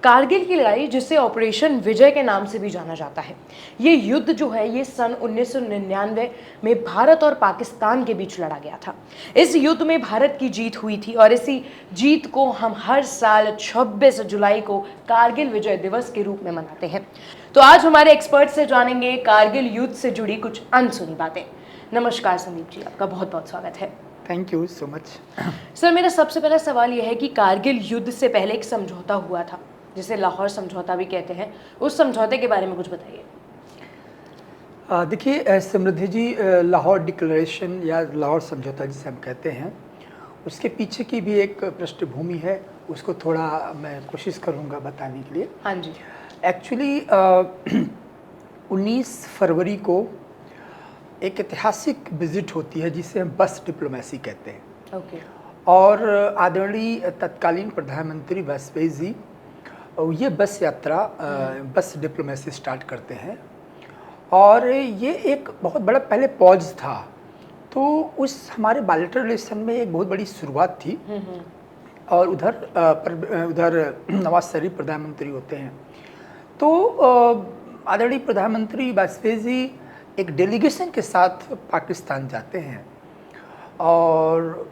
कारगिल की लड़ाई, जिसे ऑपरेशन विजय के नाम से भी जाना जाता है, ये युद्ध जो है ये सन 1999 में भारत और पाकिस्तान के बीच लड़ा गया था। इस युद्ध में भारत की जीत हुई थी और इसी जीत को हम हर साल 26 जुलाई को कारगिल विजय दिवस के रूप में मनाते हैं। तो आज हमारे एक्सपर्ट से जानेंगे कारगिल युद्ध से जुड़ी कुछ अनसुनी बातें। नमस्कार संदीप जी, आपका बहुत बहुत स्वागत है। Thank you so much. Sir, मेरा सबसे पहला सवाल यह है कि कारगिल युद्ध से पहले एक समझौता हुआ था जिसे लाहौर समझौता भी कहते हैं, उस समझौते के बारे में कुछ बताइए। देखिए समृद्धि जी, लाहौर डिक्लेरेशन या लाहौर समझौता जिसे हम कहते हैं, उसके पीछे की भी एक पृष्ठभूमि है, उसको थोड़ा मैं कोशिश करूँगा बताने के लिए। हाँ जी। एक्चुअली 19 फरवरी को एक ऐतिहासिक विजिट होती है जिसे हम बस डिप्लोमेसी कहते हैं। ओके। और आदरणीय तत्कालीन प्रधानमंत्री वाजपेयी जी ये बस यात्रा, बस डिप्लोमेसी स्टार्ट करते हैं और ये एक बहुत बड़ा पहले पॉज था। तो उस हमारे बायलैटरल रिलेशन में एक बहुत बड़ी शुरुआत थी। और उधर नवाज शरीफ प्रधानमंत्री होते हैं। तो आदरणीय प्रधानमंत्री वाजपेयी जी एक डेलीगेशन के साथ पाकिस्तान जाते हैं और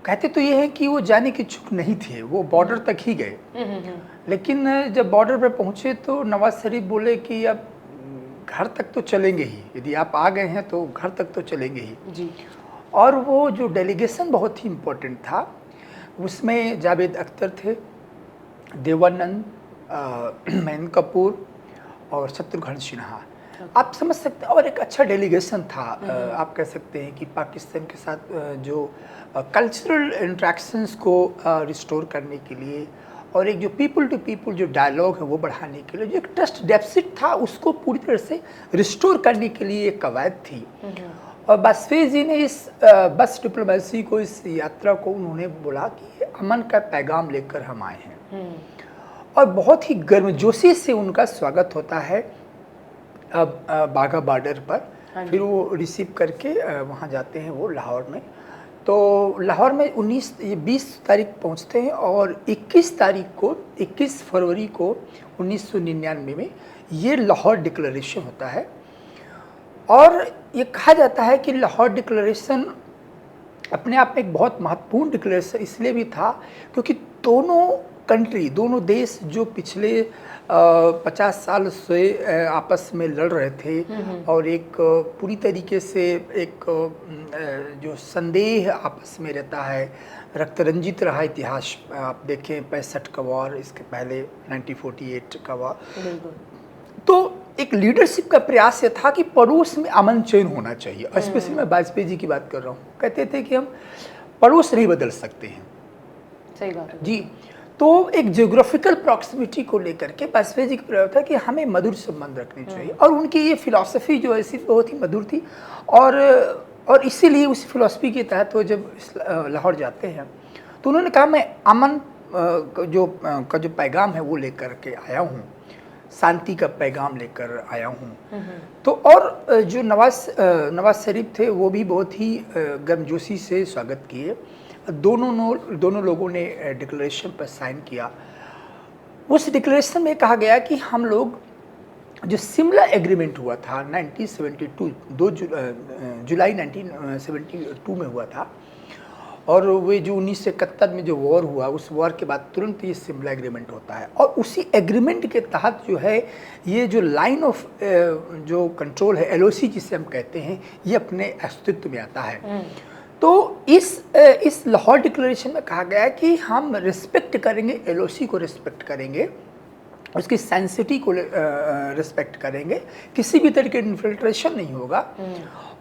कहते तो ये है कि वो जाने की इच्छुक नहीं थे, वो बॉर्डर तक ही गए। लेकिन जब बॉर्डर पर पहुंचे तो नवाज शरीफ बोले कि अब घर तक तो चलेंगे ही, यदि आप आ गए हैं तो घर तक तो चलेंगे ही जी। और वो जो डेलीगेशन बहुत ही इम्पोर्टेंट था, उसमें जावेद अख्तर थे, देवानंद, मैन कपूर और शत्रुघ्न सिन्हा। आप समझ सकते हैं, और एक अच्छा डेलीगेशन था। आप कह सकते हैं कि पाकिस्तान के साथ जो कल्चरल इंट्रैक्शंस को रिस्टोर करने के लिए और एक जो पीपल टू पीपल जो डायलॉग है वो बढ़ाने के लिए, जो एक ट्रस्ट डेफिसिट था उसको पूरी तरह से रिस्टोर करने के लिए एक कवायद थी। और वाजपेयी जी ने इस बस डिप्लोमेसी को, इस यात्रा को उन्होंने बोला कि अमन का पैगाम लेकर हम आए हैं। और बहुत ही गर्मजोशी से उनका स्वागत होता है बाघा बॉर्डर पर। फिर वो रिसीव करके वहाँ जाते हैं वो लाहौर में। तो लाहौर में 20 तारीख पहुँचते हैं और 21 फरवरी को 1999 में ये लाहौर डिक्लेरेशन होता है। और ये कहा जाता है कि लाहौर डिक्लेरेशन अपने आप में एक बहुत महत्वपूर्ण डिक्लेरेशन इसलिए भी था क्योंकि दोनों देश जो पिछले 50 साल से आपस में लड़ रहे थे और एक पूरी तरीके से एक जो संदेह आपस में रहता है, रक्तरंजित रहा इतिहास। आप देखें 65 का वॉर, इसके पहले 1948 का वॉर। तो एक लीडरशिप का प्रयास ये था कि पड़ोस में अमन चैन होना चाहिए। स्पेशली मैं वाजपेयी जी की बात कर रहा हूँ। कहते थे कि हम पड़ोस नहीं बदल सकते हैं। सही बात है जी। तो एक जियोग्राफिकल प्रॉक्सिमिटी को लेकर के वाजपेयी जी का प्रयास था कि हमें मधुर संबंध रखने चाहिए और उनकी ये फिलॉसफी जो है बहुत ही मधुर थी। और इसीलिए उस फिलॉसफी के तहत वो जब लाहौर जाते हैं तो उन्होंने कहा मैं अमन का जो पैगाम है वो लेकर के आया हूँ, शांति का पैगाम लेकर आया हूँ। तो और जो नवाज शरीफ थे वो भी बहुत ही गर्मजोशी से स्वागत किए। दोनों लोगों ने डिक्लेरेशन पर साइन किया। उस डिक्लेरेशन में कहा गया कि हम लोग जो शिमला एग्रीमेंट हुआ था 1972, 2 जुलाई 1972 में हुआ था, और वे जो 1971 में जो वॉर हुआ, उस वॉर के बाद तुरंत ये शिमला एग्रीमेंट होता है। और उसी एग्रीमेंट के तहत जो है ये जो लाइन ऑफ जो कंट्रोल है, LOC जिसे हम कहते हैं, ये अपने अस्तित्व में आता है। तो इस लाहौर डिक्लेरेशन में कहा गया है कि हम रिस्पेक्ट करेंगे, LOC को रिस्पेक्ट करेंगे, उसकी सेंसिटी को रिस्पेक्ट करेंगे, किसी भी तरह के इन्फिल्ट्रेशन नहीं होगा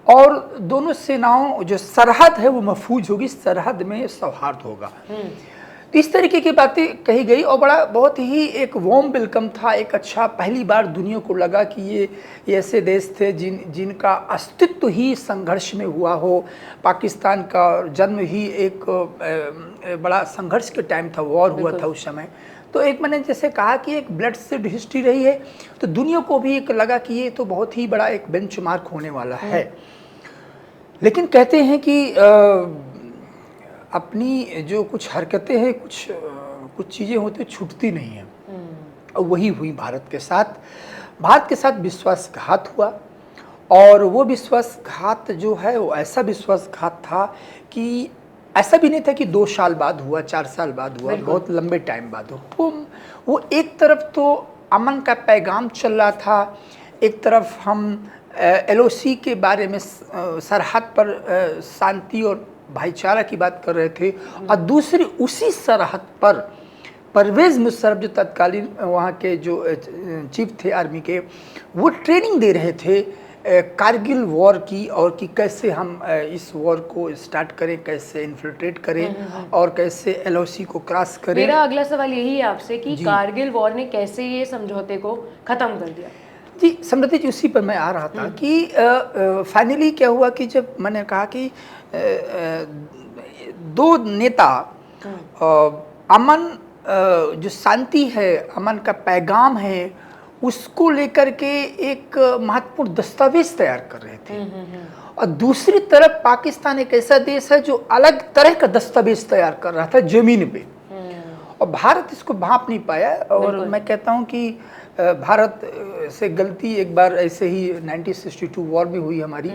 और दोनों सेनाओं जो सरहद है वो महफूज होगी, सरहद में सौहार्द होगा। तो इस तरीके की बातें कही गई और बहुत ही एक वार्म वेलकम था। एक अच्छा, पहली बार दुनिया को लगा कि ये ऐसे देश थे जिनका अस्तित्व ही संघर्ष में हुआ हो। पाकिस्तान का जन्म ही एक बड़ा संघर्ष के टाइम था, वॉर हुआ था उस समय। तो एक मैंने जैसे कहा कि एक ब्लड सेड हिस्ट्री रही है, तो दुनिया को भी एक लगा कि ये तो बहुत ही बड़ा एक बेंचमार्क होने वाला है। लेकिन कहते हैं कि अपनी जो कुछ हरकतें हैं, कुछ चीज़ें होती छूटती नहीं हैं। वही हुई भारत के साथ। भारत के साथ विश्वासघात हुआ, और वो विश्वासघात जो है वो ऐसा विश्वासघात था कि ऐसा भी नहीं था कि 2 साल बाद हुआ, 4 साल बाद हुआ, बहुत लंबे टाइम बाद हुआ। वो एक तरफ तो अमन का पैगाम चल रहा था, एक तरफ हम LOC के बारे में सरहद पर शांति और भाईचारा की बात कर रहे थे, और दूसरी उसी सरहद पर परवेज़ मुशर्रफ जो तत्कालीन वहाँ के जो चीफ थे आर्मी के, वो ट्रेनिंग दे रहे थे कारगिल वॉर की, और कि कैसे हम इस वॉर को स्टार्ट करें, कैसे इन्फिल्ट्रेट करें और कैसे LOC को क्रॉस करें। मेरा अगला सवाल यही है आपसे कि कारगिल वॉर ने कैसे ये समझौते को ख़त्म कर दिया? जी, समृद्धि जी, उसी पर मैं आ रहा था कि फाइनली क्या हुआ कि जब मैंने कहा कि दो नेता अमन, जो शांति है, अमन का पैगाम है, उसको लेकर के एक महत्वपूर्ण दस्तावेज तैयार कर रहे थे, और दूसरी तरफ पाकिस्तान एक ऐसा देश है जो अलग तरह का दस्तावेज तैयार कर रहा था जमीन पे, और भारत इसको भांप नहीं पाया। और मैं कहता हूँ कि भारत से गलती एक बार ऐसे ही 1962 वॉर में हुई हमारी,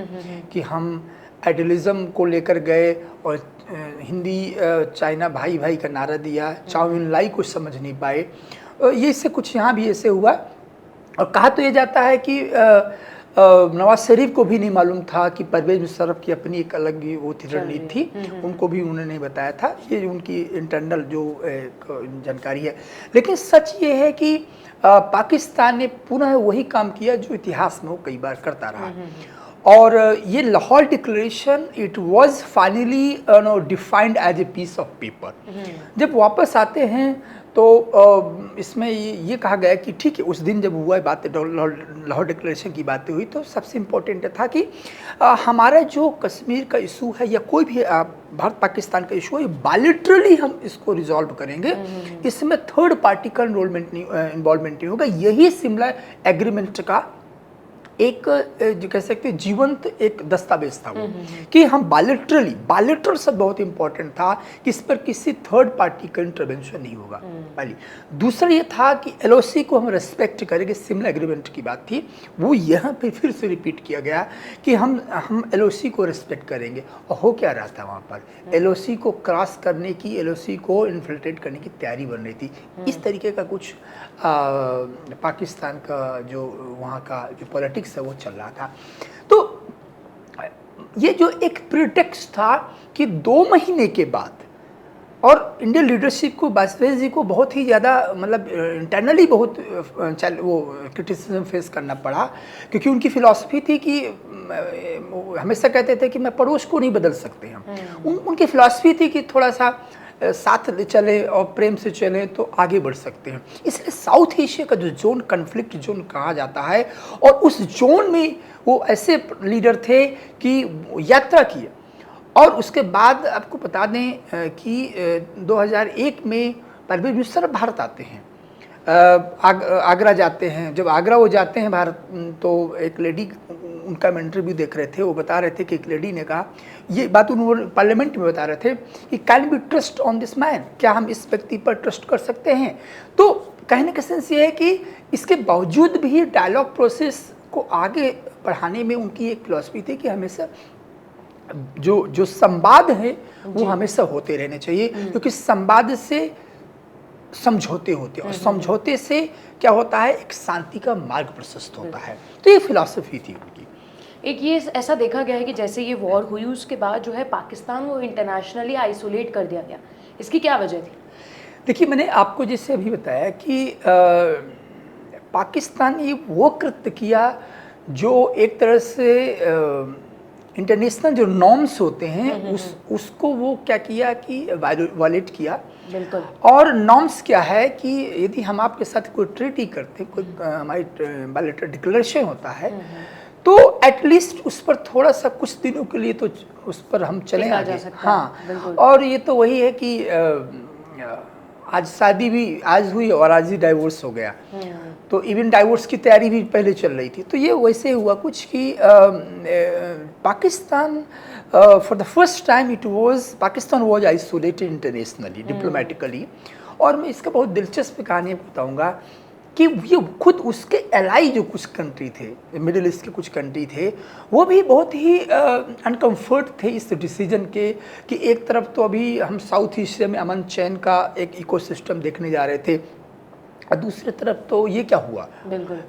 कि हम आइडियलिज्म को लेकर गए और हिंदी चाइना भाई भाई का नारा दिया, चाउमिन लाई को समझ नहीं पाए। ये इससे कुछ यहाँ भी ऐसे हुआ, और कहा तो ये जाता है कि नवाज शरीफ को भी नहीं मालूम था कि परवेज़ मुशर्रफ की अपनी एक अलग ही वो थी रणनीति थी, उनको भी उन्होंने नहीं बताया था, ये उनकी इंटरनल जो जानकारी है। लेकिन सच ये है कि पाकिस्तान ने पुनः वही काम किया जो इतिहास में वो कई बार करता रहा, और ये Lahore declaration it was finally defined as a piece of paper. जब वापस आते हैं तो इसमें ये कहा गया कि ठीक है, उस दिन जब हुआ बात लाहौर डिक्लेरेशन की बातें हुई, तो सबसे इम्पोर्टेंट था कि हमारा जो कश्मीर का इशू है या कोई भी भारत पाकिस्तान का इशू है, बायलैटरली हम इसको रिजॉल्व करेंगे, इसमें थर्ड पार्टी का इन्वॉल्वमेंट नहीं होगा। यही शिमला एग्रीमेंट का एक जो कह सकते हैं जीवंत एक दस्तावेज था वो, कि हम बायलैटरल सब बहुत इंपॉर्टेंट था कि इस पर किसी थर्ड पार्टी का इंटरवेंशन नहीं होगा पहली। दूसरा ये था कि LOC को हम रेस्पेक्ट करेंगे, शिमला एग्रीमेंट की बात थी, वो यहाँ पे फिर से रिपीट किया गया कि हम LOC को रेस्पेक्ट करेंगे। और हो क्या रहा था वहाँ पर, LOC को क्रॉस करने की, LOC को इन्फिल्ट्रेट करने की तैयारी बन रही थी। इस तरीके का कुछ पाकिस्तान का जो वहाँ का जो पॉलिटिक्स है वो चल रहा था। तो ये जो एक प्रिटेक्स्ट था कि 2 महीने के बाद, और इंडियन लीडरशिप को, वाजपेयी जी को बहुत ही ज़्यादा मतलब इंटरनली बहुत वो क्रिटिसिज्म फेस करना पड़ा, क्योंकि उनकी फिलॉसफी थी कि हमेशा कहते थे कि मैं पड़ोस को नहीं बदल सकते हम। उनकी फिलॉसफी थी कि थोड़ा सा साथ चले और प्रेम से चले तो आगे बढ़ सकते हैं। इसलिए साउथ एशिया का जो जोन, कन्फ्लिक्ट जोन कहा जाता है, और उस जोन में वो ऐसे लीडर थे कि यात्रा की, और उसके बाद आपको बता दें कि 2001 में परवेज़ मुशर्रफ भारत आते हैं, आगरा जाते हैं। जब आगरा वो जाते हैं भारत, तो एक लेडी, उनका हम इंटरव्यू देख रहे थे, वो बता रहे थे कि एक लेडी ने कहा, ये बात उन्होंने पार्लियामेंट में बता रहे थे कि can be trust on this man, क्या हम इस व्यक्ति पर ट्रस्ट कर सकते हैं। तो कहने का सेंस ये है कि इसके बावजूद भी डायलॉग प्रोसेस को आगे बढ़ाने में उनकी एक फिलॉसफी थी कि हमेशा जो संवाद है वो हमेशा होते रहने चाहिए, क्योंकि संवाद से समझौते होते हैं, और समझौते से क्या होता है, एक शांति का मार्ग प्रशस्त होता है। तो ये फिलॉसफी थी उनकी। एक ये ऐसा देखा गया है कि जैसे ये वॉर हुई उसके बाद जो है पाकिस्तान को इंटरनेशनली आइसोलेट कर दिया गया, इसकी क्या वजह थी? देखिए, मैंने आपको जैसे अभी बताया कि पाकिस्तान ने वो कृत्य किया जो एक तरह से इंटरनेशनल जो नॉर्म्स होते हैं उसको वो क्या किया कि वायलेट किया। बिल्कुल। और नॉर्म्स क्या है कि यदि हम आपके साथ कोई ट्रीटी करते हैं, कोई हमारी बायलैटरल डिक्लेरेशन होता है, तो एटलीस्ट उस पर थोड़ा सा कुछ दिनों के लिए तो उस पर हम चले आगे। हाँ, और ये तो वही है कि आज शादी भी आज हुई और आज ही डाइवोर्स हो गया, तो इवन डाइवोर्स की तैयारी भी पहले चल रही थी। तो ये वैसे हुआ कुछ कि Pakistan for the first time Pakistan was isolated internationally, diplomatically. और मैं इसका बहुत दिलचस्प कहानी बताऊंगा कि ये खुद उसके एलाई जो कुछ कंट्री थे, मिडिल ईस्ट के कुछ कंट्री थे, वो भी बहुत ही अनकम्फर्ट थे इस डिसीजन के कि एक तरफ तो अभी हम साउथ एशिया में अमन चैन का एक इकोसिस्टम देखने जा रहे थे, और दूसरी तरफ तो ये क्या हुआ,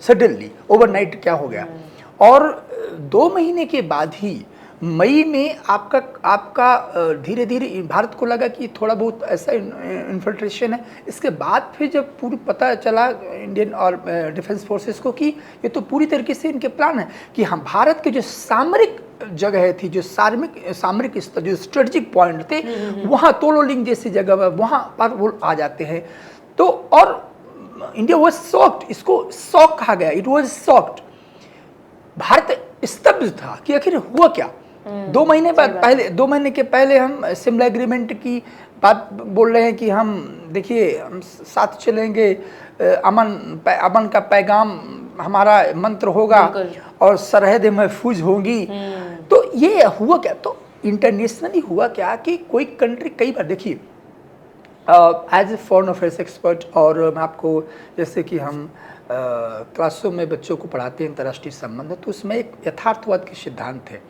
सडनली ओवरनाइट क्या हो गया। और 2 महीने के बाद ही मई में आपका धीरे धीरे भारत को लगा कि थोड़ा बहुत ऐसा इन्फिल्ट्रेशन है। इसके बाद फिर जब पूरी पता चला इंडियन और डिफेंस फोर्सेस को कि ये तो पूरी तरीके से इनके प्लान है कि हम भारत के जो सामरिक जगह थी, जो सामरिक स्तर, जो स्ट्रेटेजिक पॉइंट थे, वहाँ तोलोलिंग जैसी जगह वहाँ पर वो आ जाते हैं। तो और इंडिया वॉज सॉक्ड, इसको शॉक कहा गया, इट वॉज सॉक्ड। भारत स्तब्ध था कि आखिर हुआ क्या। 2 महीने बाद पहले 2 महीने के पहले हम शिमला एग्रीमेंट की बात बोल रहे हैं कि हम देखिए हम साथ चलेंगे, अमन का पैगाम हमारा मंत्र होगा और सरहदें महफूज होंगी। तो ये हुआ क्या, तो इंटरनेशनली हुआ क्या कि कोई कंट्री, कई बार देखिए as a foreign affairs expert, और मैं आपको जैसे कि हम क्लासों में बच्चों को पढ़ाते हैं अंतर्राष्ट्रीय संबंध, तो उसमें एक यथार्थवाद के सिद्धांत है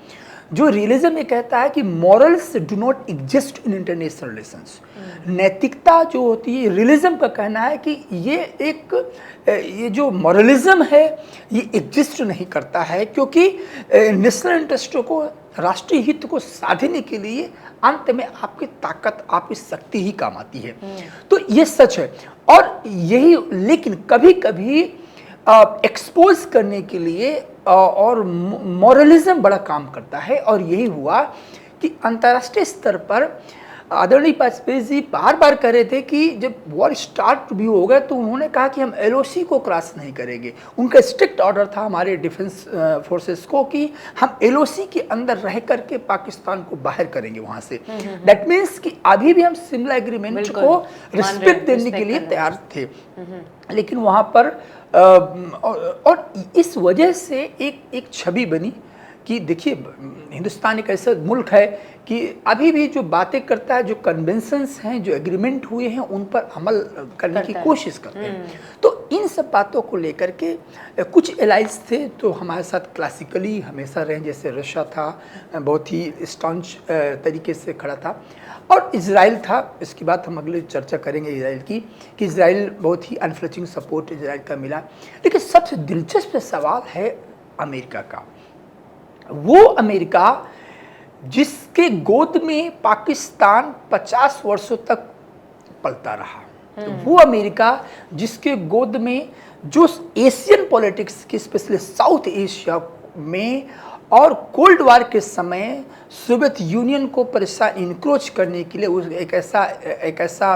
जो रियलिज्म ये कहता है कि morals do not exist in international relations. नैतिकता जो होती है, रियलिज्म का कहना है कि ये जो मॉरलिज्म है ये एग्जिस्ट नहीं करता है, क्योंकि नेशनल इंटरेस्टों को, राष्ट्रीय हित को साधने के लिए अंत में आपकी ताकत, आपकी शक्ति ही काम आती है। तो ये सच है। और यही, लेकिन कभी कभी एक्सपोज करने के लिए और मॉरलिज्म बड़ा काम करता है। और यही हुआ कि अंतर्राष्ट्रीय स्तर पर आदरणीय वाजपेयी जी बार बार कह रहे थे कि जब वॉर स्टार्ट भी हो गया तो उन्होंने कहा कि हम एलओसी को क्रॉस नहीं करेंगे। उनका स्ट्रिक्ट ऑर्डर था हमारे डिफेंस फोर्सेस को कि हम एलओसी के अंदर रह करके पाकिस्तान को बाहर करेंगे वहां से। दैट मीन्स कि अभी भी हम शिमला एग्रीमेंट को रिस्पेक्ट देने के लिए तैयार थे, लेकिन वहां पर और इस वजह से एक छवि बनी कि देखिए हिंदुस्तान एक ऐसा मुल्क है कि अभी भी जो बातें करता है, जो कन्वेंशंस हैं, जो एग्रीमेंट हुए हैं, उन पर अमल करने की कोशिश करते हैं। तो इन सब बातों को लेकर के कुछ एलाइज थे तो हमारे साथ क्लासिकली हमेशा रहे, जैसे रशिया था, बहुत ही स्टॉन्च तरीके से खड़ा था, और इजराइल था। इसकी बात हम अगले चर्चा करेंगे इजराइल की, कि इजराइल बहुत ही अनफ्लचिंग सपोर्ट इजराइल का मिला। लेकिन सबसे दिलचस्प सवाल है अमेरिका का। वो अमेरिका जिसके गोद में पाकिस्तान 50 वर्षों तक पलता रहा, तो वो अमेरिका जिसके गोद में जो एशियन पॉलिटिक्स की, स्पेशली साउथ एशिया में और कोल्ड वार के समय सोवियत यूनियन को परेशान इनक्रोच करने के लिए उस एक ऐसा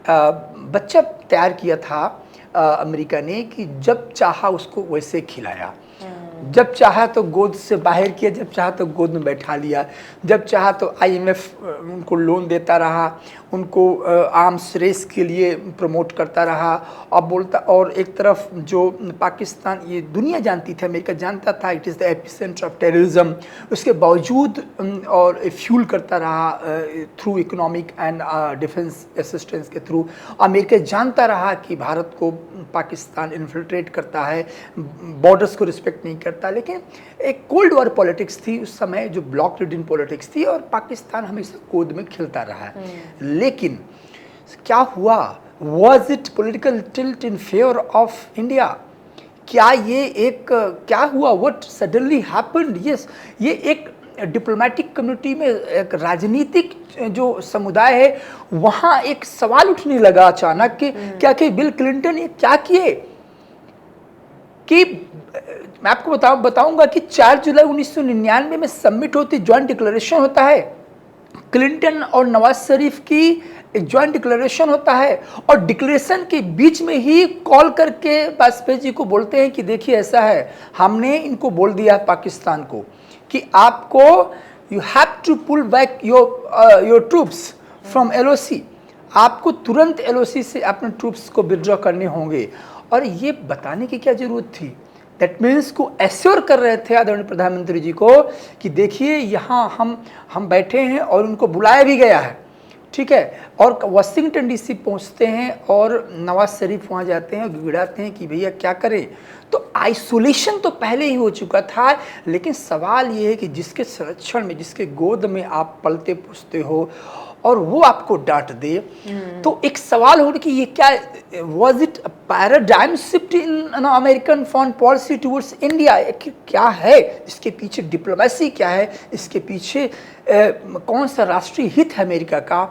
बच्चा तैयार किया था अमेरिका ने कि जब चाहा उसको वैसे खिलाया, जब चाहा तो गोद से बाहर किया, जब चाहा तो गोद में बैठा लिया, जब चाहा तो आईएमएफ उनको लोन देता रहा, उनको आर्म्स रेस के लिए प्रमोट करता रहा। अब बोलता, और एक तरफ जो पाकिस्तान, ये दुनिया जानती थी, अमेरिका जानता था it is the epicentre of terrorism, उसके बावजूद और फ्यूल करता रहा through economic and defence assistance के थ्रू। अमेरिका जानता रहा कि भारत को पाकिस्तान इन्फिल्ट्रेट करता है, बॉर्डर्स को रिस्पेक्ट नहीं करता, लेकिन एक कोल्ड वॉर पॉलिटिक्स थी उस समय, जो ब्लॉक रीडिंग पॉलिटिक्स थी, और पाकिस्तान हमेशा गोद में खेलता रहा है। लेकिन क्या हुआ, was it political tilt in favour of India? क्या ये एक क्या हुआ, व्हाट सडनली हैपेंड? यस, ये एक डिप्लोमेटिक कम्युनिटी में, एक राजनीतिक जो समुदाय है, वहाँ एक सवाल उठने लगा अचानक कि क्या कि बिल क्लिंटन ये क्या किए। कि मैं आपको बताऊंगा कि 4 जुलाई 1999 में समिट होती, ज्वाइंट डिक्लेरेशन होता है, क्लिंटन और नवाज शरीफ की एक ज्वाइंट डिक्लेरेशन होता है, और डिक्लेरेशन के बीच में ही कॉल करके वाजपेयी जी को बोलते हैं कि देखिए ऐसा है, हमने इनको बोल दिया पाकिस्तान को कि आपको you have to pull back your troops from LOC, आपको तुरंत एलओसी से अपने ट्रूप्स को विड्रॉ करने होंगे। और ये बताने की क्या जरूरत थी? दैट मीन्स को एश्योर कर रहे थे आदरणीय प्रधानमंत्री जी को कि देखिए यहाँ हम बैठे हैं, और उनको बुलाया भी गया है, ठीक है। और वाशिंगटन डीसी पहुंचते हैं और नवाज शरीफ वहां जाते हैं और गिड़ाते हैं कि भैया क्या करें। तो आइसोलेशन तो पहले ही हो चुका था, लेकिन सवाल ये है कि जिसके संरक्षण में, जिसके गोद में आप पलते पुसते हो और वो आपको डांट दे, तो एक सवाल हो कि ये क्या, was it paradigm shift in American foreign policy towards India, क्या है इसके पीछे, डिप्लोमेसी क्या है इसके पीछे, कौन सा राष्ट्रीय हित है अमेरिका का।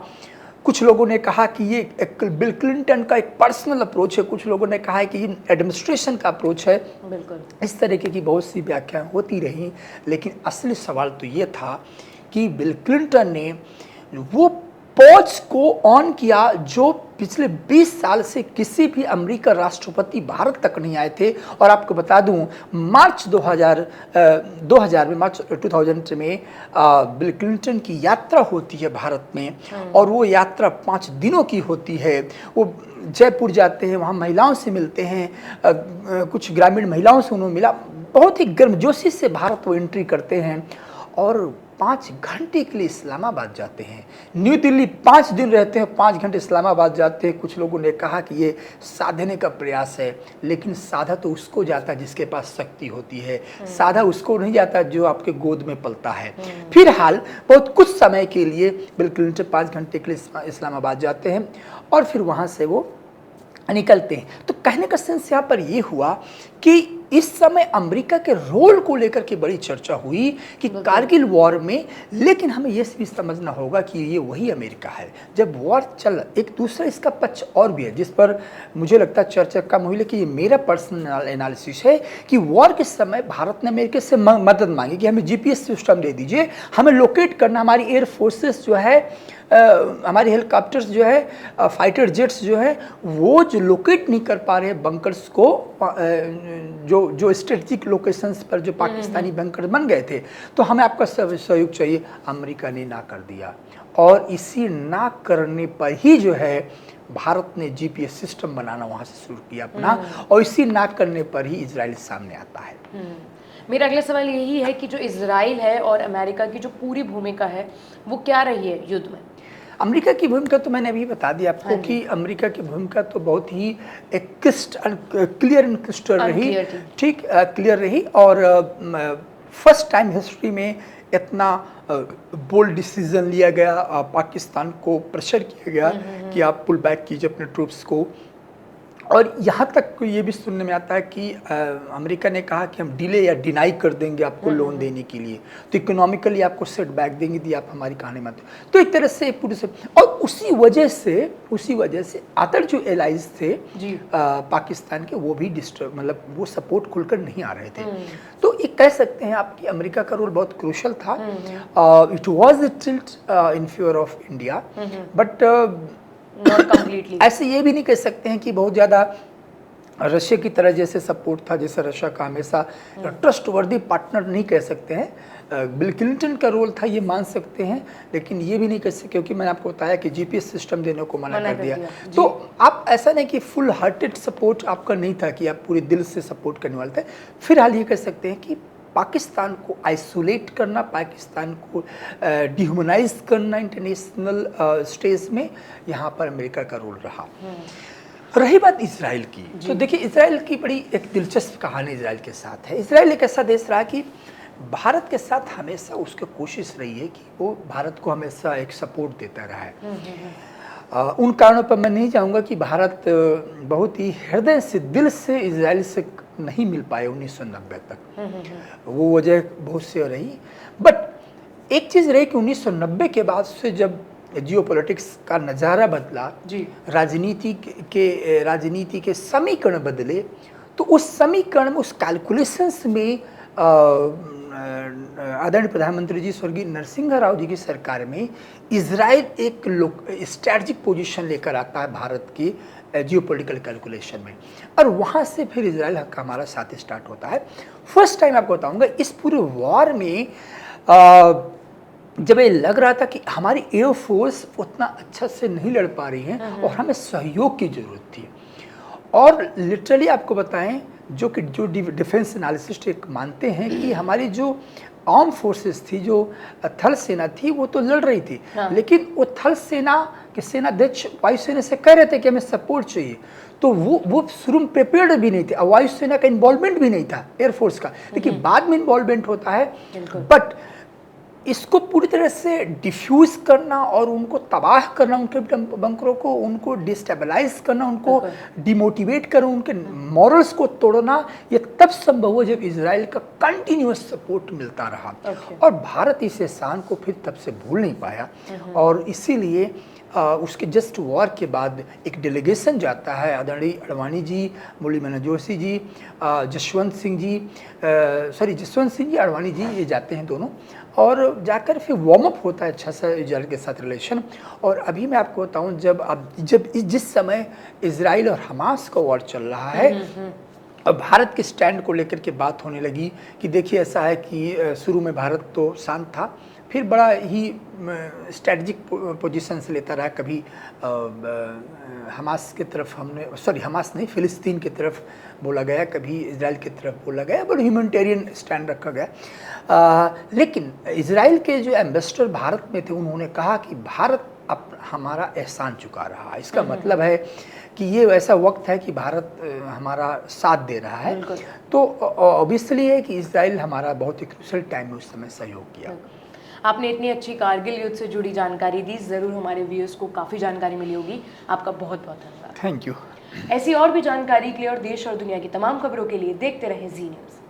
कुछ लोगों ने कहा कि ये बिल क्लिंटन का एक पर्सनल अप्रोच है, कुछ लोगों ने कहा है कि ये एडमिनिस्ट्रेशन का अप्रोच है। बिल्कुल, इस तरीके की बहुत सी व्याख्याएं होती रहीं, लेकिन असली सवाल तो ये था कि बिल क्लिंटन ने वो पॉज को ऑन किया जो पिछले 20 साल से किसी भी अमेरिका राष्ट्रपति भारत तक नहीं आए थे। और आपको बता दूं, मार्च 2000 में, मार्च 2000 में बिल क्लिंटन की यात्रा होती है भारत में, और वो यात्रा 5 दिनों की होती है। वो जयपुर जाते हैं, वहाँ महिलाओं से मिलते हैं, कुछ ग्रामीण महिलाओं से उन्होंने मिला, बहुत ही गर्मजोशी से भारत वो एंट्री करते हैं और 5 घंटे के लिए इस्लामाबाद जाते हैं। न्यू दिल्ली 5 दिन रहते हैं, 5 घंटे इस्लामाबाद जाते हैं। कुछ लोगों ने कहा कि ये साधने का प्रयास है, लेकिन साधा तो उसको जाता है जिसके पास शक्ति होती है, साधा उसको नहीं जाता जो आपके गोद में पलता है। फिलहाल बहुत कुछ समय के लिए बिल क्लिंटन 5 घंटे के लिए इस्लामाबाद जाते हैं और फिर वहाँ से वो निकलते हैं। तो कहने का सेंस यहाँ पर ये हुआ कि इस समय अमेरिका के रोल को लेकर के बड़ी चर्चा हुई कि कारगिल वॉर में, लेकिन हमें यह भी समझना होगा कि ये वही अमेरिका है जब वॉर चल, एक दूसरा इसका पक्ष और भी है जिस पर मुझे लगता है चर्चा कम हुई, लेकिन ये मेरा पर्सनल एनालिसिस है कि वॉर के समय भारत ने अमेरिका से मदद मांगी कि हमें जीपीएस सिस्टम दे दीजिए, हमें लोकेट करना, हमारी एयर फोर्सेस जो है, हमारी हेलीकॉप्टर्स जो है, फाइटर जेट्स जो है, वो जो लोकेट नहीं कर पा रहे बंकर्स को, जो स्ट्रेटेजिक लोकेशंस पर जो पाकिस्तानी बंकर बन गए थे, तो हमें आपका सहयोग चाहिए। अमेरिका ने ना कर दिया, और इसी ना करने पर ही जो है भारत ने जीपीएस सिस्टम बनाना वहाँ से शुरू किया अपना, और इसी ना करने पर ही इजराइल सामने आता है। मेरा अगला सवाल यही है कि जो इजराइल है और अमेरिका की जो पूरी भूमिका है वो क्या रही है युद्ध में? अमेरिका की भूमिका तो मैंने अभी बता दिया आपको कि अमेरिका की भूमिका तो बहुत ही एक क्लियर एंड क्रिस्टल रही, ठीक, क्लियर रही। और फर्स्ट टाइम हिस्ट्री में इतना बोल्ड डिसीजन लिया गया, पाकिस्तान को प्रेशर किया गया कि आप पुल बैक कीजिए अपने ट्रूप्स को। और यहाँ तक ये भी सुनने में आता है कि अमेरिका ने कहा कि हम डिले या डिनाई कर देंगे आपको लोन देने के लिए, तो इकोनॉमिकली आपको सेटबैक देंगे यदि आप हमारी कहानी मानते हो। तो एक तरह से पूरे से, और उसी वजह से अदर जो एलाइज थे पाकिस्तान के, वो भी डिस्टर्ब, मतलब वो सपोर्ट खुलकर नहीं आ रहे थे। तो एक कह सकते हैं आप कि अमेरिका का रोल बहुत क्रूशल था। It was a tilt in favour of India, but ऐसे ये भी नहीं कह सकते हैं कि बहुत ज़्यादा रशिया की तरह जैसे सपोर्ट था, जैसे रशिया का हमेशा ट्रस्टवर्दी पार्टनर नहीं कह सकते हैं। बिल क्लिंटन का रोल था ये मान सकते हैं, लेकिन ये भी नहीं कह सकते क्योंकि मैंने आपको बताया कि जीपीएस सिस्टम देने को मना कर दिया। तो आप ऐसा नहीं कि फुल हार्टेड सपोर्ट आपका नहीं था कि आप पूरे दिल से सपोर्ट करने वाले थे। फिलहाल ये कह सकते हैं कि पाकिस्तान को आइसोलेट करना, पाकिस्तान को डिह्यूमनाइज करना इंटरनेशनल स्टेज में, यहाँ पर अमेरिका का रोल रहा। रही बात इसराइल की, तो देखिए इसराइल की बड़ी एक दिलचस्प कहानी इसराइल के साथ है। इसराइल एक ऐसा देश रहा कि भारत के साथ हमेशा उसकी कोशिश रही है कि वो भारत को हमेशा एक सपोर्ट देता रहा है। उन कारणों पर मैं नहीं चाहूँगा कि भारत बहुत ही हृदय से, दिल से इसराइल से नहीं मिल पाए 1990 तक। वो वजह बहुत सी रही, बट एक चीज़ रही कि 1990 के बाद से जब जियोपॉलिटिक्स का नज़ारा बदला, राजनीति के समीकरण बदले, तो उस समीकरण में, उस कैलकुलेशंस में आदरणीय प्रधानमंत्री जी स्वर्गीय नरसिंह राव जी की सरकार में इजराइल एक स्ट्रैटेजिक पोजीशन लेकर आता है भारत की जियोपॉलिटिकल कैलकुलेशन में, और वहाँ से फिर इजराइल का हमारा साथ स्टार्ट होता है। फर्स्ट टाइम आपको बताऊँगा इस पूरे वॉर में जब ये लग रहा था कि हमारी एयरफोर्स उतना अच्छा से नहीं लड़ पा रही है और हमें सहयोग की ज़रूरत थी, और लिटरली आपको बताएं जो डिफेंस एनालिसिस्ट एक मानते हैं कि हमारी जो आर्म फोर्सेस थी, जो थल सेना थी, वो तो लड़ रही थी। हाँ। लेकिन वो थल सेना के सेनाध्यक्ष वायुसेना से कह रहे थे कि हमें सपोर्ट चाहिए, तो वो शुरू में प्रिपेयर्ड भी नहीं थे, और वायुसेना का इन्वॉल्वमेंट भी नहीं था एयरफोर्स का। देखिए बाद में इन्वॉल्वमेंट होता है, बिल्कुल। बट इसको पूरी तरह से डिफ्यूज करना और उनको तबाह करना, उनके बंकरों को, उनको डिस्टेबलाइज करना, उनको डिमोटिवेट करना, उनके मॉरल्स को तोड़ना, ये तब संभव हो जब इजराइल का कंटिन्यूअस सपोर्ट मिलता रहा। और भारत इस एहसान को फिर तब से भूल नहीं पाया, और इसीलिए उसके जस्ट वॉर के बाद एक डेलीगेशन जाता है, आदरणीय अडवाणी जी, मुरली मनोहर जोशी जी, जसवंत सिंह जी, अडवाणी जी, ये जाते हैं दोनों, और जाकर फिर वार्म अप होता है अच्छा सा इजराइल के साथ रिलेशन। और अभी मैं आपको बताऊं, जिस समय इजराइल और हमास का वॉर चल रहा है, अब भारत के स्टैंड को लेकर के बात होने लगी कि देखिए ऐसा है कि शुरू में भारत तो शांत था, फिर बड़ा ही स्ट्रेटजिक पोजीशन से लेता रहा, कभी हमास की तरफ हमास नहीं, फिलिस्तीन की तरफ बोला गया, कभी इजराइल की तरफ बोला गया, बड़ा ह्यूमैनिटेरियन स्टैंड रखा गया। लेकिन इजराइल के जो एम्बेसडर भारत में थे, उन्होंने कहा कि भारत अब हमारा एहसान चुका रहा, इसका मतलब है कि ये ऐसा वक्त है कि भारत हमारा साथ दे रहा है। तो ऑब्वियसली है कि इजराइल हमारा बहुत ही क्रूशियल टाइम में उस समय सहयोग किया। आपने इतनी अच्छी कारगिल युद्ध से जुड़ी जानकारी दी, ज़रूर हमारे व्यूअर्स को काफ़ी जानकारी मिली होगी। आपका बहुत बहुत धन्यवाद। Thank you. ऐसी और भी जानकारी के लिए और देश और दुनिया की तमाम खबरों के लिए देखते रहें जी न्यूज़।